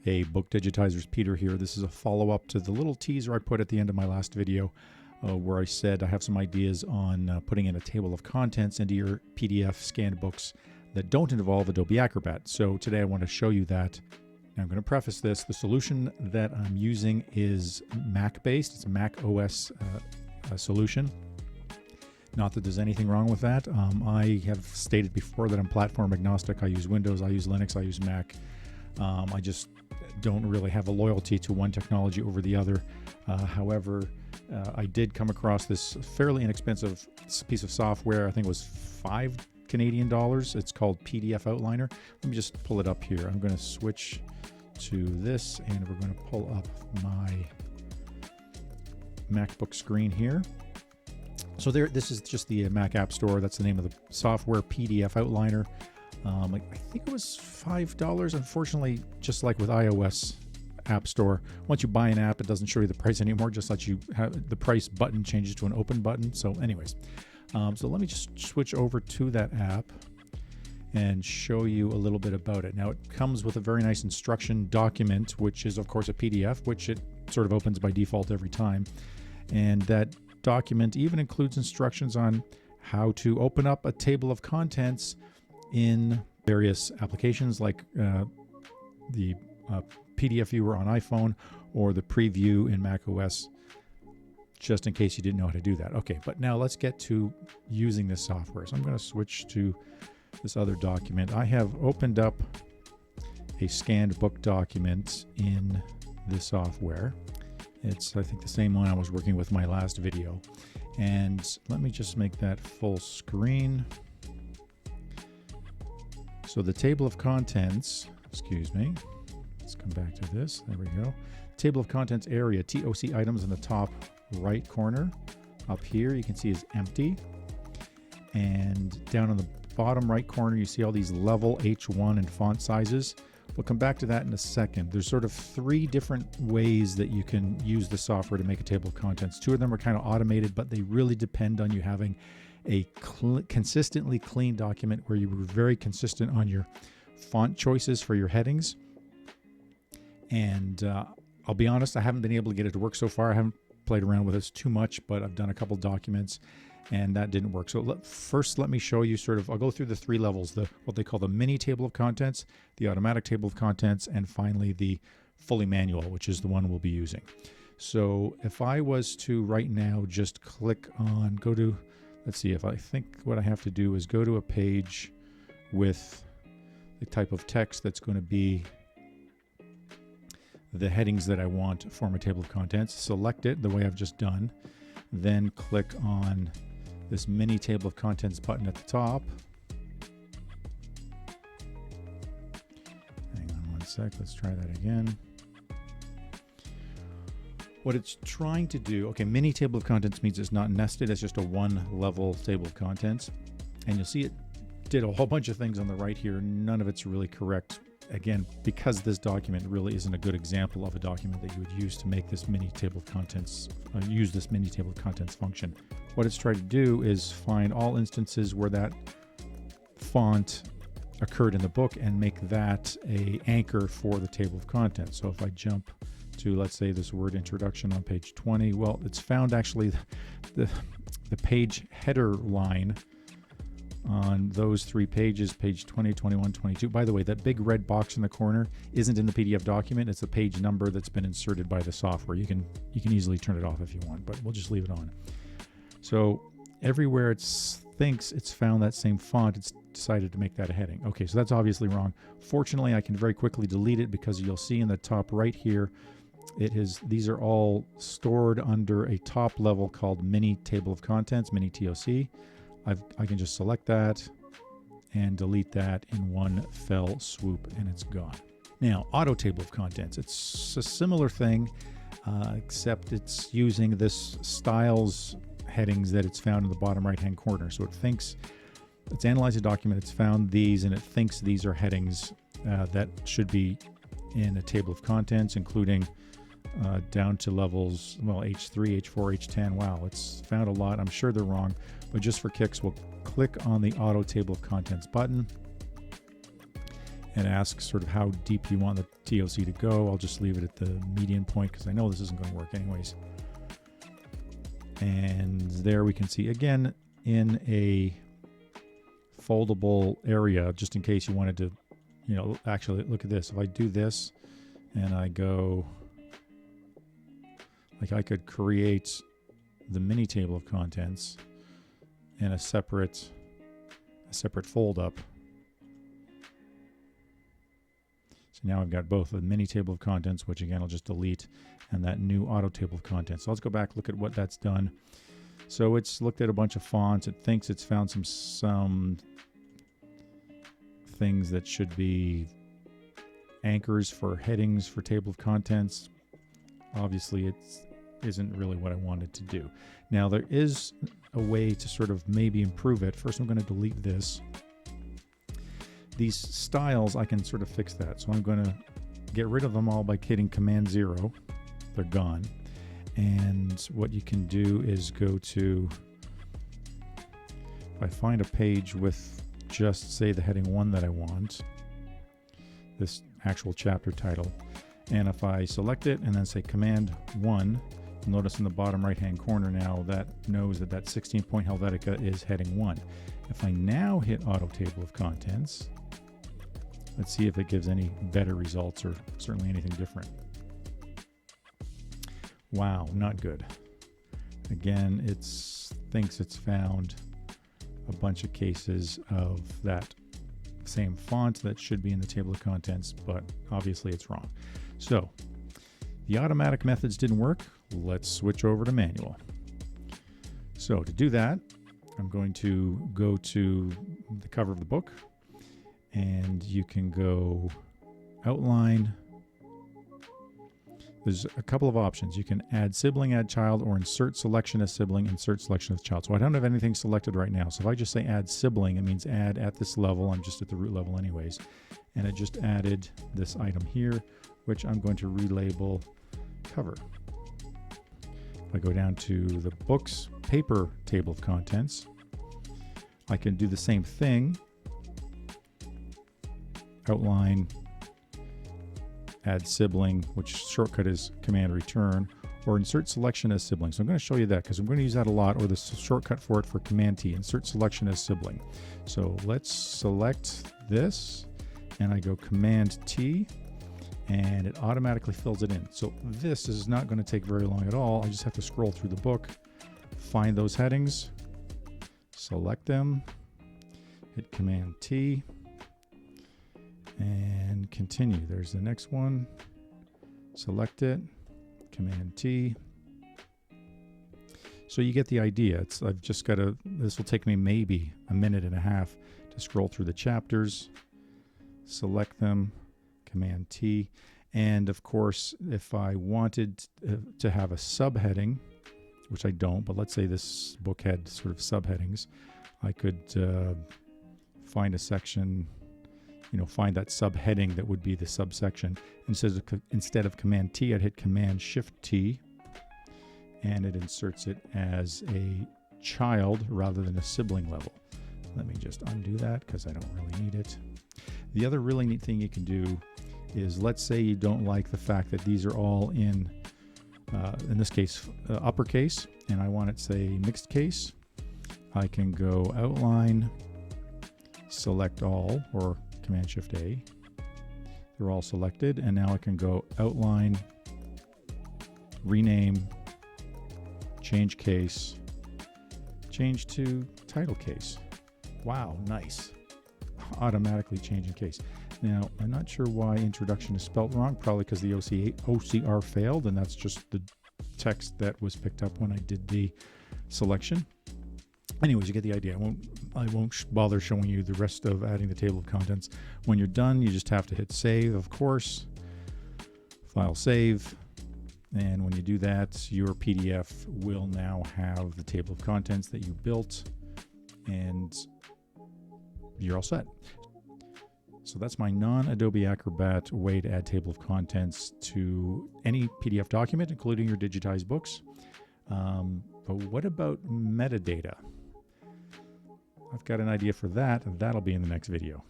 Hey, Book Digitizers, Peter here. This is a follow-up to the little teaser I put at the end of my last video where I said I have some ideas on putting in a table of contents into your PDF scanned books that don't involve Adobe Acrobat. So today I want to show you that. Now I'm going to preface this. The solution that I'm using is Mac-based. It's a MacOS solution. Not that there's anything wrong with that. I have stated before that I'm platform agnostic. I use Windows, I use Linux, I use Mac. I just don't really have a loyalty to one technology over the other. However, I did come across this fairly inexpensive piece of software. I think it was $5 Canadian. It's called PDFOutliner. Let me just pull it up here. I'm going to switch to this and we're going to pull up my MacBook screen here. So this is just the Mac App Store. That's the name of the software, PDFOutliner. I think it was $5. Unfortunately, just like with iOS App Store, once you buy an app, it doesn't show you the price anymore. Just lets you have the price button changes to an open button. So anyways, so let me just switch over to that app and show you a little bit about it. Now it comes with a very nice instruction document, which is of course a PDF, which it sort of opens by default every time. And that document even includes instructions on how to open up a table of contents in various applications like the PDF viewer on iPhone or the preview in macOS, just in case you didn't know how to do that. Okay, but now let's get to using this software. So I'm going to switch to this other document. I have opened up a scanned book document in this software. It's, I think, the same one I was working with my last video. And let me just make that full screen. So the table of contents, excuse me, let's come back to this. There we go. Table of contents area, TOC items in the top right corner. Up here you can see is empty. And down on the bottom right corner you see all these level H1 and font sizes. We'll come back to that in a second. There's sort of three different ways that you can use the software to make a table of contents. Two of them are kind of automated, but they really depend on you having a consistently clean document where you were very consistent on your font choices for your headings. And I'll be honest, I haven't been able to get it to work so far. I haven't played around with this too much, but I've done a couple documents and that didn't work. So first let me show you I'll go through the three levels, what they call the mini table of contents, the automatic table of contents, and finally the fully manual, which is the one we'll be using. So if I was to right now just click on, go to, let's see, if I think what I have to do is go to a page with the type of text that's going to be the headings that I want for my table of contents, select it the way I've just done, then click on this mini table of contents button at the top. Hang on one sec, let's try that again. What it's trying to do, okay, mini table of contents means it's not nested, it's just a one level table of contents. And you'll see it did a whole bunch of things on the right here. None of it's really correct. Again, because this document really isn't a good example of a document that you would use to make this mini table of contents, use this mini table of contents function. What it's trying to do is find all instances where that font occurred in the book and make that an anchor for the table of contents. So if I jump to, let's say, this word introduction on page 20, well, it's found actually the page header line on those three pages, page 20, 21, 22. By the way, that big red box in the corner isn't in the PDF document. It's the page number that's been inserted by the software. You can easily turn it off if you want, but we'll just leave it on. So everywhere it thinks it's found that same font, it's decided to make that a heading. Okay, so that's obviously wrong. Fortunately, I can very quickly delete it because you'll see in the top right here, these are all stored under a top level called mini table of contents, mini TOC. I can just select that and delete that in one fell swoop and it's gone. Now, auto table of contents. It's a similar thing, except it's using this styles headings that it's found in the bottom right-hand corner. So it's analyzed a document, it's found these, and it thinks these are headings that should be in a table of contents, including down to levels, well, H3, H4, H10. Wow, it's found a lot. I'm sure they're wrong, but just for kicks, we'll click on the Auto Table of Contents button. It asks sort of how deep you want the TOC to go. I'll just leave it at the median point because I know this isn't going to work anyways. And there we can see again in a foldable area, just in case you wanted to, you know, actually look at this. If I do this and I go, like I could create the mini table of contents in a separate fold up. So now I've got both the mini table of contents, which again I'll just delete, and that new auto table of contents. So let's go back, look at what that's done. So it's looked at a bunch of fonts. It thinks it's found some things that should be anchors for headings for table of contents. Obviously it isn't really what I wanted to do. Now there is a way to sort of maybe improve it. First I'm going to delete this. These styles, I can sort of fix that. So I'm going to get rid of them all by hitting Command 0. They're gone. And what you can do is go to, if I find a page with just say the heading 1 that I want, this actual chapter title, and if I select it and then say Command 1, you'll notice in the bottom right hand corner now that knows that 16-point Helvetica is heading 1. If I now hit Auto Table of Contents, let's see if it gives any better results or certainly anything different. Wow, not good. Again, it thinks it's found a bunch of cases of that same font that should be in the table of contents, but obviously it's wrong. So the automatic methods didn't work. Let's switch over to manual. So to do that, I'm going to go to the cover of the book, and you can go outline. There's a couple of options. You can add sibling, add child, or insert selection as sibling, insert selection as child. So I don't have anything selected right now. So if I just say add sibling, it means add at this level. I'm just at the root level anyways. And it just added this item here, which I'm going to relabel cover. If I go down to the books paper table of contents, I can do the same thing. Outline, add sibling, which shortcut is Command Return, or insert selection as sibling. So I'm going to show you that because I'm going to use that a lot, or the shortcut for it for Command T, insert selection as sibling. So let's select this, and I go Command T, and it automatically fills it in. So this is not going to take very long at all. I just have to scroll through the book, find those headings, select them, hit Command T, and continue. There's the next one. Select it, Command T. So you get the idea. I've just got to, this will take me maybe a minute and a half to scroll through the chapters, select them, Command T. And of course, if I wanted to have a subheading, which I don't, but let's say this book had sort of subheadings, I could find a section, find that subheading that would be the subsection. Instead of Command T, I'd hit Command Shift T, and it inserts it as a child rather than a sibling level. Let me just undo that because I don't really need it. The other really neat thing you can do is, let's say you don't like the fact that these are all in this case, uppercase, and I want it to say mixed case. I can go Outline, Select All, or Command Shift A. They're all selected, and now I can go Outline, Rename, Change Case, change to Title Case. Wow, nice. Automatically changing case. Now, I'm not sure why introduction is spelled wrong, probably because the OCR failed, and that's just the text that was picked up when I did the selection. Anyways, you get the idea. I won't bother showing you the rest of adding the table of contents. When you're done, you just have to hit save, of course, file save, and when you do that, your PDF will now have the table of contents that you built, and you're all set. So that's my non-Adobe Acrobat way to add table of contents to any PDF document, including your digitized books. But what about metadata? I've got an idea for that, and that'll be in the next video.